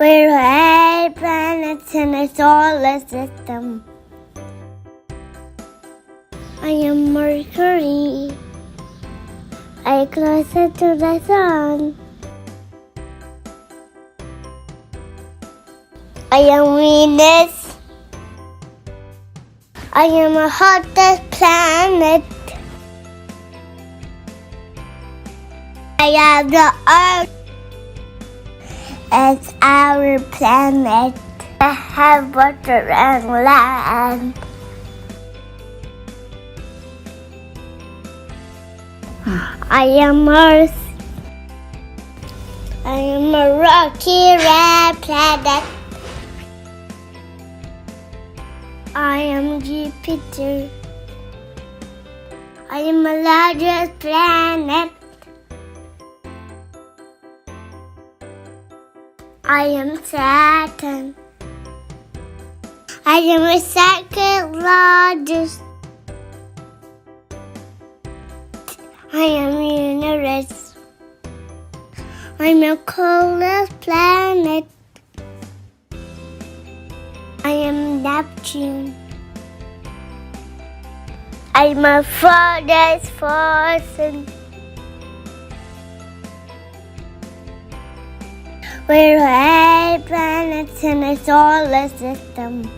We're 8 planets in a solar system. I am Mercury. I closer to the sun. I am Venus. I am a hottest planet. I am the Earth. It's our planet. I have water and land. I am Earth. I am a rocky red planet. I am Jupiter. I am the largest planet. I am Saturn. I am the second largest. I am Uranus. I'm the coldest planet. I am Neptune. I'm the farthest person. We're 8 planets in a solar system.